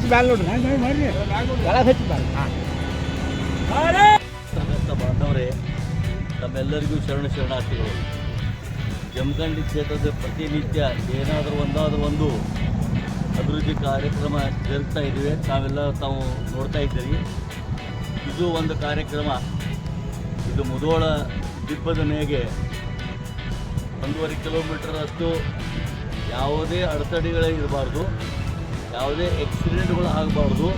ಹಚ್ಚಿ ಬ್ಯಾಲ್ ನೋಡ್ರಿ ಕೆಳಗೆ ಹಚ್ಚಿ ಬ್ಯಾಲ್. ಬಾಂಧವರೇ, ತಮ್ಮೆಲ್ಲರಿಗೂ ಶರಣಾರ್ಥಿಗಳು. ಜಮಖಂಡಿ ಕ್ಷೇತ್ರದ ಪ್ರತಿನಿತ್ಯ ಏನಾದರೂ ಒಂದು ಅಭಿವೃದ್ಧಿ ಕಾರ್ಯಕ್ರಮ ಜರುಗ್ತಾ ಇದ್ದೀವಿ. ತಾವು ನೋಡ್ತಾ ಇದ್ದೀರಿ. ಇದು ಒಂದು ಕಾರ್ಯಕ್ರಮ. ಇದು ಮುಧೋಳ ದಿಬ್ಬದ ಮೇಗೆ 1.5 ಕಿಲೋಮೀಟರ್ ಅಷ್ಟು ಯಾವುದೇ ಅಡೆತಡೆಗಳೇ ಇರಬಾರ್ದು, ಯಾವುದೇ ಆಕ್ಸಿಡೆಂಟ್ಗಳು ಆಗಬಾರ್ದು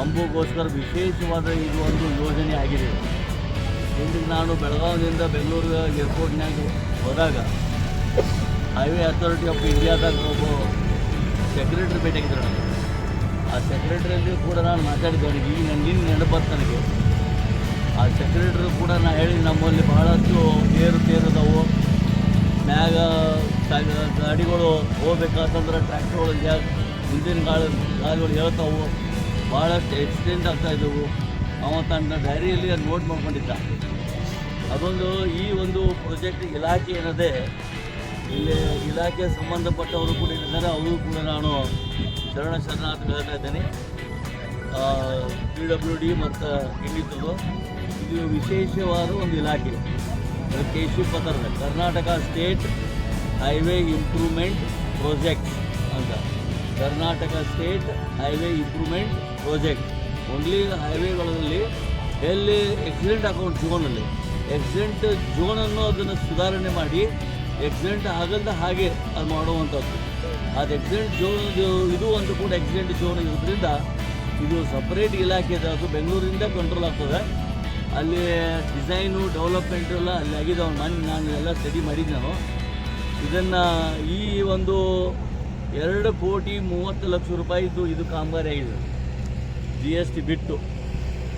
ಅಂಬುಗೋಸ್ಕರ ವಿಶೇಷವಾದ ಇದು ಒಂದು ಯೋಜನೆ ಆಗಿದೆ. ಇಂದಿಗೆ ನಾನು ಬೆಳಗಾವಿಯಿಂದ ಬೆಂಗಳೂರು ಏರ್ಪೋರ್ಟ್ನಾಗ ಹೋದಾಗ ಹೈವೇ ಅಥಾರಿಟಿ ಆಫ್ ಇಂಡಿಯಾದಾಗ ಒಬ್ಬ ಸೆಕ್ರೆಟ್ರಿ ಭೇಟಿಯಾಗಿದ್ದರು ನನಗೆ. ಆ ಸೆಕ್ರೆಟ್ರಿಯಲ್ಲಿ ಕೂಡ ನಾನು ಮಾತಾಡಿದ್ದೇನೆ. ಈಗ ನನಗೆ ನೆನಪತ್ತು ನನಗೆ. ಆ ಸೆಕ್ರೆಟ್ರಿ ಕೂಡ ನಾನು ಹೇಳಿ ನಮ್ಮಲ್ಲಿ ಬಹಳಷ್ಟು ಏರುಪೇರದವು, ಮ್ಯಾಗ ಗಾಡಿಗಳು ಹೋಗ್ಬೇಕಾತಂದ್ರೆ ಟ್ರ್ಯಾಕ್ಟರ್ಗಳು ಹಿಂದಿನ ಗಾಡಿಗಳು ಹೇಳ್ತಾವು, ಭಾಳಷ್ಟು ಆಕ್ಸಿಡೆಂಟ್ ಆಗ್ತಾಯಿದ್ದವು. ಅವ ತನ್ನ ಡೈರಿಯಲ್ಲಿ ಅದು ನೋಟ್ ಮಾಡ್ಕೊಂಡಿದ್ದ. ಅದೊಂದು ಈ ಒಂದು ಪ್ರಾಜೆಕ್ಟ್ ಇಲಾಖೆ ಏನದೆ, ಇಲ್ಲಿ ಇಲಾಖೆ ಸಂಬಂಧಪಟ್ಟವರು ಕೂಡ ಇದ್ದಾರೆ. ಅವರು ಕೂಡ ನಾನು ಶರಣಾರ್ಥಿ ಹೇಳ್ತಾ ಇದ್ದೇನೆ. PWD ಮತ್ತು ಇನ್ನಿತರು ಇದು ವಿಶೇಷವಾದ ಒಂದು ಇಲಾಖೆ. KSU ಪತ್ರದ Karnataka state highway improvement project ಅಂತ. Karnataka state highway improvement project only ಹೈವೇಗಳಲ್ಲಿ ಎಲ್ಲಿ ಆಕ್ಸಿಡೆಂಟ್ ಅಕೌಂಟ್ ಝೋನಲ್ಲಿ ಆಕ್ಸಿಡೆಂಟ್ ಝೋನನ್ನು ಅದನ್ನು ಸುಧಾರಣೆ ಮಾಡಿ ಆಕ್ಸಿಡೆಂಟ್ ಆಗಲ್ದ ಹಾಗೆ ಅದು ಮಾಡುವಂಥದ್ದು. ಅದು ಆಕ್ಸಿಡೆಂಟ್ ಝೋನ್ ಇದು ಒಂದು ಕೂಡ ಆಕ್ಸಿಡೆಂಟ್ ಝೋನ್ ಇರೋದ್ರಿಂದ ಇದು ಸಪ್ರೇಟ್ ಇಲಾಖೆ ಇದೆ. ಅದು ಬೆಂಗಳೂರಿಂದ ಕಂಟ್ರೋಲ್ ಆಗ್ತದೆ. ಅಲ್ಲಿ ಡಿಸೈನು ಡೆವಲಪ್ಮೆಂಟ್ ಎಲ್ಲ ಅಲ್ಲಿ ಆಗಿದ್ದಾವೆ. ನಾನು ಎಲ್ಲ ಸ್ಟಡಿ ಮಾಡಿದ್ದು ನಾನು. ಇದನ್ನು ಈ ಒಂದು 2,30,00,000 ರೂಪಾಯಿದು ಇದು ಕಾಮಗಾರಿ ಆಗಿದೆ. GST ಬಿಟ್ಟು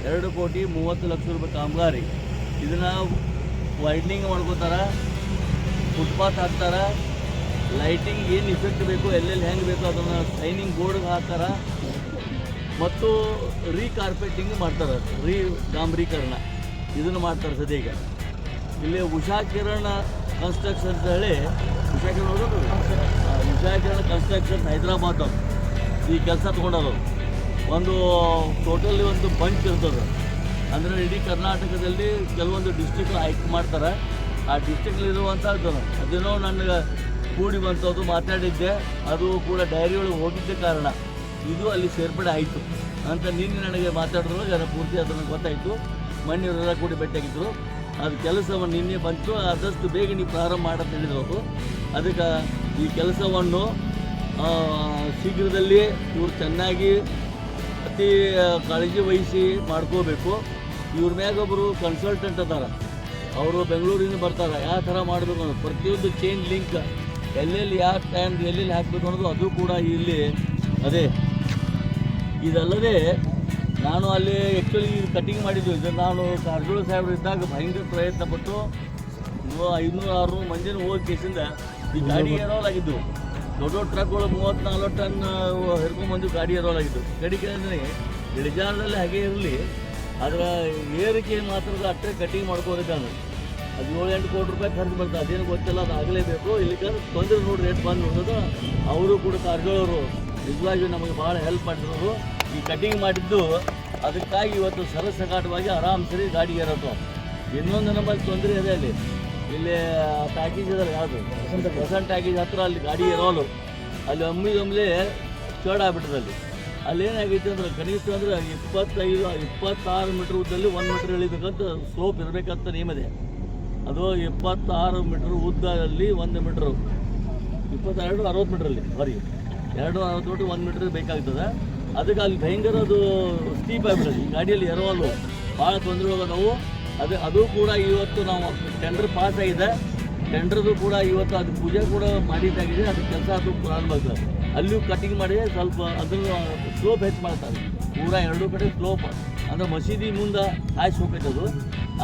2,30,00,000 ರೂಪಾಯಿ ಕಾಮಗಾರಿ. ಇದನ್ನು ವೈಡ್ನಿಂಗ್ ಮಾಡ್ಕೋತಾರೆ, ಫುಟ್ಪಾತ್ ಹಾಕ್ತಾರೆ, ಲೈಟಿಂಗ್ ಏನು ಇಫೆಕ್ಟ್ ಬೇಕು ಎಲ್ಲೆಲ್ಲಿ ಹೆಂಗೆ ಬೇಕು ಅದನ್ನು ಶೈನಿಂಗ್ ಬೋರ್ಡ್ಗೆ ಹಾಕ್ತಾರೆ ಮತ್ತು ರೀಕಾರ್ಪೆಟಿಂಗ್ ಮಾಡ್ತಾರೆ, ಡಾಂಬರೀಕರಣ ಇದನ್ನು ಮಾಡ್ತಾರೆ. ಸದ್ಯ ಇಲ್ಲಿ ಉಷಾ ಕಿರಣ್ ಕನ್ಸ್ಟ್ರಕ್ಷನ್ ಅಂತ ಹೇಳಿ ಉಷಾ ಕಿರಣ್ ಕನ್ಸ್ಟ್ರಕ್ಷನ್ ಹೈದರಾಬಾದ್ ಈ ಕೆಲಸ ತೊಗೊಂಡರು. ಒಂದು ಟೋಟಲಿ ಒಂದು ಬಂಚ್ ಇರ್ತದೆ. ಅಂದರೆ ಇಡೀ ಕರ್ನಾಟಕದಲ್ಲಿ ಕೆಲವೊಂದು ಡಿಸ್ಟ್ರಿಕ್ಟ್ ಆಯ್ಕೆ ಮಾಡ್ತಾರೆ. ಆ ಡಿಸ್ಟ್ರಿಕ್ಟಲ್ಲಿರುವಂಥದ್ದು ಅದೇನೋ ನನಗೆ ಕೂಡಿ ಬಂತದ್ದು ಮಾತಾಡಿದ್ದೆ. ಅದು ಕೂಡ ಡೈರಿ ಒಳಗೆ ಹೋಗಿದ್ದ ಕಾರಣ ಇದು ಅಲ್ಲಿ ಸೇರ್ಪಡೆ ಆಯಿತು ಅಂತ ನಿನ್ನೆ ನನಗೆ ಮಾತಾಡಿದ್ರೊಳಗೆ ಪೂರ್ತಿ ಅದನ್ನು ಗೊತ್ತಾಯಿತು. ಮನೆಯವರೆಲ್ಲ ಕೂಡಿ ಭೇಟಿಯಾಗಿದ್ದರು. ಅದು ಕೆಲಸವನ್ನು ನಿನ್ನೆ ಬಂತು. ಆದಷ್ಟು ಬೇಗ ನೀವು ಪ್ರಾರಂಭ ಮಾಡಕ್ಕೆ ಹೇಳಿದ್ರು. ಅದಕ್ಕೆ ಈ ಕೆಲಸವನ್ನು ಶೀಘ್ರದಲ್ಲಿ ಇವರು ಚೆನ್ನಾಗಿ ಅತಿ ಕಾಳಜಿ ವಹಿಸಿ ಮಾಡ್ಕೋಬೇಕು. ಇವ್ರ ಮ್ಯಾಗೊಬ್ಬರು ಕನ್ಸಲ್ಟೆಂಟ್ ಅದಾರ, ಅವರು ಬೆಂಗಳೂರಿಂದ ಬರ್ತಾರೆ. ಯಾವ ಥರ ಮಾಡಬೇಕು ಅನ್ನೋದು ಪ್ರತಿಯೊಂದು ಚೈನ್ ಲಿಂಕ್ ಎಲ್ಲೆಲ್ಲಿ ಯಾವ ಟೈಮ್ ಎಲ್ಲೆಲ್ಲಿ ಹಾಕಬೇಕು ಅನ್ನೋದು ಅದು ಕೂಡ ಇಲ್ಲಿ ಅದೇ. ಇದಲ್ಲದೆ ನಾನು ಅಲ್ಲಿ ಆ್ಯಕ್ಚುಲಿ ಕಟಿಂಗ್ ಮಾಡಿದ್ದು. ಇದು ನಾನು ಕಾರಜೋಳ ಸಾಹೇಬರು ಇದ್ದಾಗ ಭಯಂಕರ ಪ್ರಯತ್ನ ಪಟ್ಟು 500-600 ಮಂದಿನ ಹೋಗಿ ಕೇಸಿಂದ ಈ ಗಾಡಿ ಏರೋಲಾಗಿದ್ದು. ದೊಡ್ಡ ದೊಡ್ಡ ಟ್ರಕ್ಗಳು 30-40 ಟನ್ ಹಿಡ್ಕೊಂಡ್ಬಂದು ಗಾಡಿ ಏರೋಲಾಗಿದ್ದು. ಕಡೆಗೆ ಅಂದರೆ ಇಳಿಜಾರದಲ್ಲಿ ಹಾಗೆ ಇರಲಿ, ಅದರ ಏರಿಕೆ ಮಾತ್ರದ ಅಷ್ಟೇ ಕಟಿಂಗ್ ಮಾಡ್ಕೋಬೇಕಂದ್ರೆ ಅದು 7-8 ಕೋಟಿ ರೂಪಾಯಿ ಖರ್ಚು ಬರ್ತದೆ. ಅದೇನು ಗೊತ್ತಿಲ್ಲ, ಅದು ಆಗಲೇಬೇಕು. ಇಲ್ಲಿಗೆ ತೊಂದರೆ ನೋಡಿ ರೇಟ್ ಬಂದು ನೋಡೋದು. ಅವರು ಕೂಡ ಕಾರಜೋಳವರು ನಿಜವಾಗಿಯೂ ನಮಗೆ ಭಾಳ ಹೆಲ್ಪ್ ಮಾಡಿದ್ರು. ಈ ಕಟಿಂಗ್ ಮಾಡಿದ್ದು ಅದಕ್ಕಾಗಿ ಇವತ್ತು ಸರಸಗಾಟವಾಗಿ ಆರಾಮ್ ಸರಿ ಗಾಡಿ ಏರೋದು. ಇನ್ನೊಂದು ನಮ್ಮಲ್ಲಿ ತೊಂದರೆ ಇದೆ. ಇಲ್ಲಿ ಪ್ಯಾಕೇಜ್ ಇದಲ್ಲ, ಯಾವುದು ಹೊಸ ಪ್ಯಾಕೇಜ್ ಹತ್ರ ಅಲ್ಲಿ ಗಾಡಿ ಇರೋಲು ಅಲ್ಲಿ ಒಮ್ಮಿದೊಮ್ಮೆ ಚರ್ಡ್ ಆಗ್ಬಿಟ್ಟದಲ್ಲಿ. ಅಲ್ಲಿ ಏನಾಗೈತೆ ಅಂದ್ರೆ ಕನಿಷ್ಠ ಅಂದರೆ 25-26 ಮೀಟ್ರ್ ಉದ್ದಲ್ಲಿ 1 ಮೀಟ್ರ್ ಇಳಿಬೇಕಂತ ಸ್ಲೋಪ್ ಇರಬೇಕಂತ ನಿಯಮದೆ. ಅದು 26 ಮೀಟ್ರ್ ಉದ್ದಲ್ಲಿ 1 ಮೀಟ್ರು, 22-60 ಮೀಟ್ರಲ್ಲಿ ಸಾರಿ 260 ಮೀಟ್ರ್ 1 ಮೀಟ್ರ್ ಬೇಕಾಗ್ತದೆ. ಅದಕ್ಕೆ ಅಲ್ಲಿ ಭಯಂಕರ ಅದು ಸ್ಟೀಪ್ ಆಗಿಬಿಡೋದು. ಈ ಗಾಡಿಯಲ್ಲಿ ಎರವಲು ಭಾಳ ತೊಂದರೆಗಳದಾವು. ಅದು ಕೂಡ ಇವತ್ತು ನಾವು ಟೆಂಡರ್ ಪಾಸ್ ಆಗಿದೆ. ಟೆಂಡರ್ದು ಕೂಡ ಇವತ್ತು ಅದು ಪೂಜೆ ಕೂಡ ಮಾಡಿದ್ದಾಗಿದೆ. ಅದು ಕೆಲಸ ಅದು ಪ್ರಾರಂಭ ಆಗ್ತದೆ. ಅಲ್ಲಿಯೂ ಕಟಿಂಗ್ ಮಾಡಿ ಸ್ವಲ್ಪ ಅದನ್ನು ಸ್ಲೋಪ್ ಹೆಚ್ಚು ಮಾಡ್ತಾರೆ. ಪೂರ 2 ಕಡೆ ಸ್ಲೋಪ್ ಅಂದರೆ ಮಸೀದಿ ಮುಂದೆ ಹಾಯ್ಸಿ ಹೋಗ್ತೈತದು.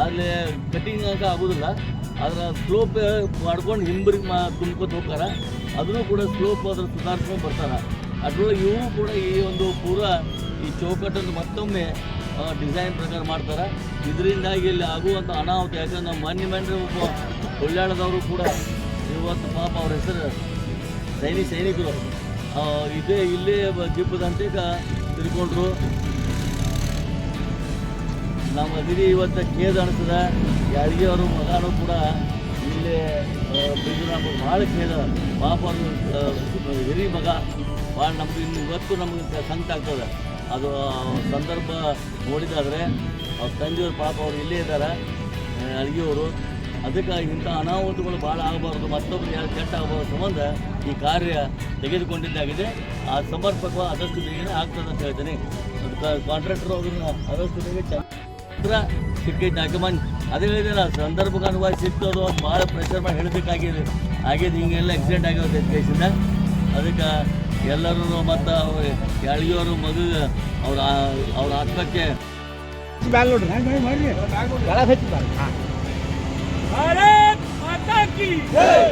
ಅಲ್ಲಿ ಕಟಿಂಗ್ ಅಂತ ಆಗೋದಿಲ್ಲ. ಅದರ ಸ್ಲೋಪ್ ಮಾಡ್ಕೊಂಡು ಹಿಂಬರಿಗೆ ತುಂಬ್ಕೊತ ಹೋಗ್ತಾರೆ. ಅದನ್ನು ಕೂಡ ಸ್ಲೋಪ್ ಅದ್ರ ಸುಧಾರಿಸ್ಕೊಂಡು ಬರ್ತಾರೆ. ಅದರೊಳಗೆ ಇವು ಕೂಡ ಈ ಒಂದು ಪೂರ ಈ ಚೌಕಟ್ಟನ್ನು ಮತ್ತೊಮ್ಮೆ ಡಿಸೈನ್ ಪ್ರಕಾರ ಮಾಡ್ತಾರೆ. ಇದರಿಂದಾಗಿ ಇಲ್ಲಿ ಆಗುವಂಥ ಅನಾಹುತ, ಯಾಕಂದ್ರೆ ನಮ್ಮ ಮಾನ್ಯಮೆಂಟ್ರಿ ಒಬ್ಬ ಕೊಳ್ಳಾಳದವರು ಕೂಡ ಇವತ್ತು ಪಾಪ ಅವ್ರ ಹೆಸರು ಸೈನಿಕರು ಇದೇ ಇಲ್ಲೇ ದಿಬ್ಬದಂತೆ ತಿಳ್ಕೊಂಡ್ರು. ನಮ್ಮ ಅದಿರಿ ಇವತ್ತು ಖೇದ ಅನಿಸ್ತದ. ಯಾರಿಗೆ ಅವರು ಮಗನೂ ಕೂಡ ಇಲ್ಲೇ ಬಿದ್ದು ನಮಗೆ ಭಾಳ ಖೇದ. ಪಾಪ ಅವರು ಹಿರಿ ಮಗ ಭಾಳ ನಮ್ಗೆ ಇನ್ನು ಇವತ್ತು ನಮಗೆ ಸಂಕಟ ಆಗ್ತದೆ. ಅದು ಸಂದರ್ಭ ನೋಡಿದಾದರೆ ಅವ್ರ ತಂದೆಯವ್ರ ಪಾಪ ಅವ್ರು ಇಲ್ಲೇ ಇದ್ದಾರೆ ಅಡುಗೆಯವರು. ಅದಕ್ಕೆ ಇಂಥ ಅನಾಹುತಗಳು ಭಾಳ ಆಗಬಾರ್ದು, ಮತ್ತೊಬ್ಬರು ಯಾರು ಕೆಟ್ಟ ಆಗಬಾರ್ದು ಸಂಬಂಧ ಈ ಕಾರ್ಯ ತೆಗೆದುಕೊಂಡಿದ್ದಾಗಿದೆ. ಆ ಸಮರ್ಪಕ ಆದಷ್ಟು ಬೇಗನೆ ಆಗ್ತದೆ ಅಂತ ಹೇಳ್ತೀನಿ. ಅದಕ್ಕೆ ಕಾಂಟ್ರಾಕ್ಟರ್ ಅವ್ರನ್ನ ಆದಷ್ಟು ಬೇಗ ಸಿಕ್ಕೈತೆ ಹಾಕಿಮನ್ ಅದೇ ಹೇಳಿದಿಲ್ಲ, ಸಂದರ್ಭಕ್ಕೆ ಅನುಭವ ಸಿಗ್ತದೋ ಅದು ಭಾಳ ಪ್ರೆಷರ್ ಮಾಡಿ ಹೇಳಬೇಕಾಗಿದೆ. ಹಿಂಗೆಲ್ಲ ಆಕ್ಸಿಡೆಂಟ್ ಆಗಿರೋದು ಕೇಸಿಂದ. ಅದಕ್ಕೆ ಎಲ್ಲರೂ ಮತ್ತು ಯಾಳಿಗೆಯವರು ಮಗುಗೆ ಅವ್ರ ಆತ್ಮಕ್ಕೆ ಬ್ಯಾಲ್ ನೋಡ್ರಿ ಕೆಳಗೆ ಹಚ್ಚಿದ್ದಾರೆ. भारत माता की जय।